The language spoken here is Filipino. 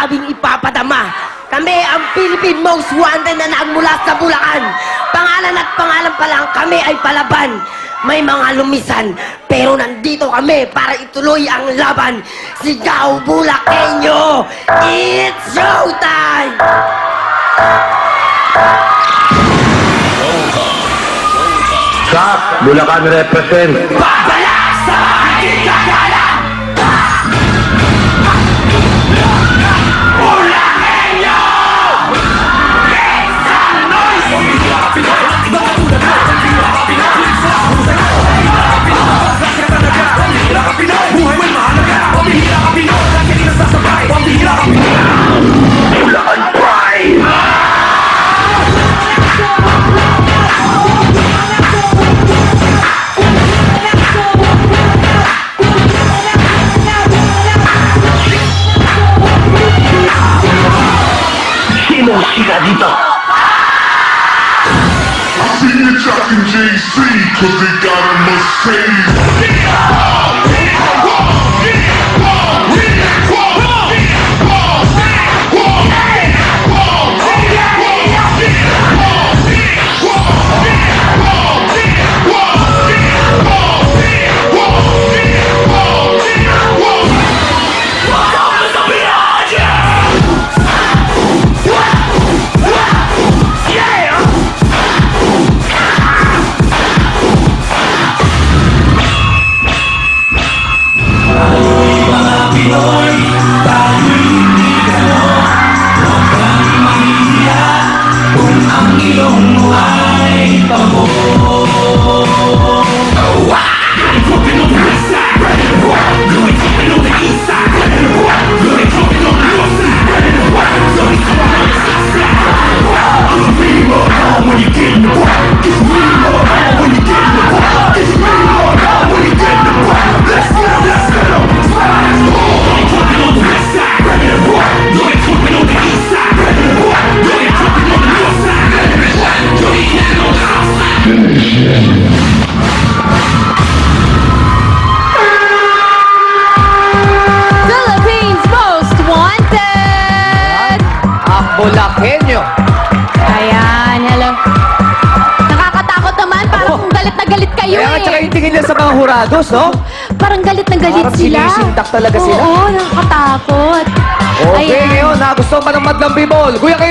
aming ipapadama. Kami ang Philippine Most Wanted na nagmula sa Bulacan. Pangalan at pangalan pa lang, kami ay palaban. May mga lumisan, pero nandito kami para ituloy ang laban. Sigaw Bulakenyo! It's showtime! Kap, Bulacan represent. Babalak sa aking kagalang! Bulakenyo! It's a noise! Bulacan Pride! Sinong sika dito? I see you jocking JC, cause they got a Mercedes. Philippines Most Wanted! Bulakenyo. Ayan, hello. Nakakatakot naman, parang galit na galit kayo Kaya nga, tsaka eh. yung tingin nila sa mga hurados, no? Parang galit na galit Parang sila. sinisindak talaga sila. Oo, nakakatakot. Okay, Ayan. ngayon, gusto mo ng madlang bimol. Kuya,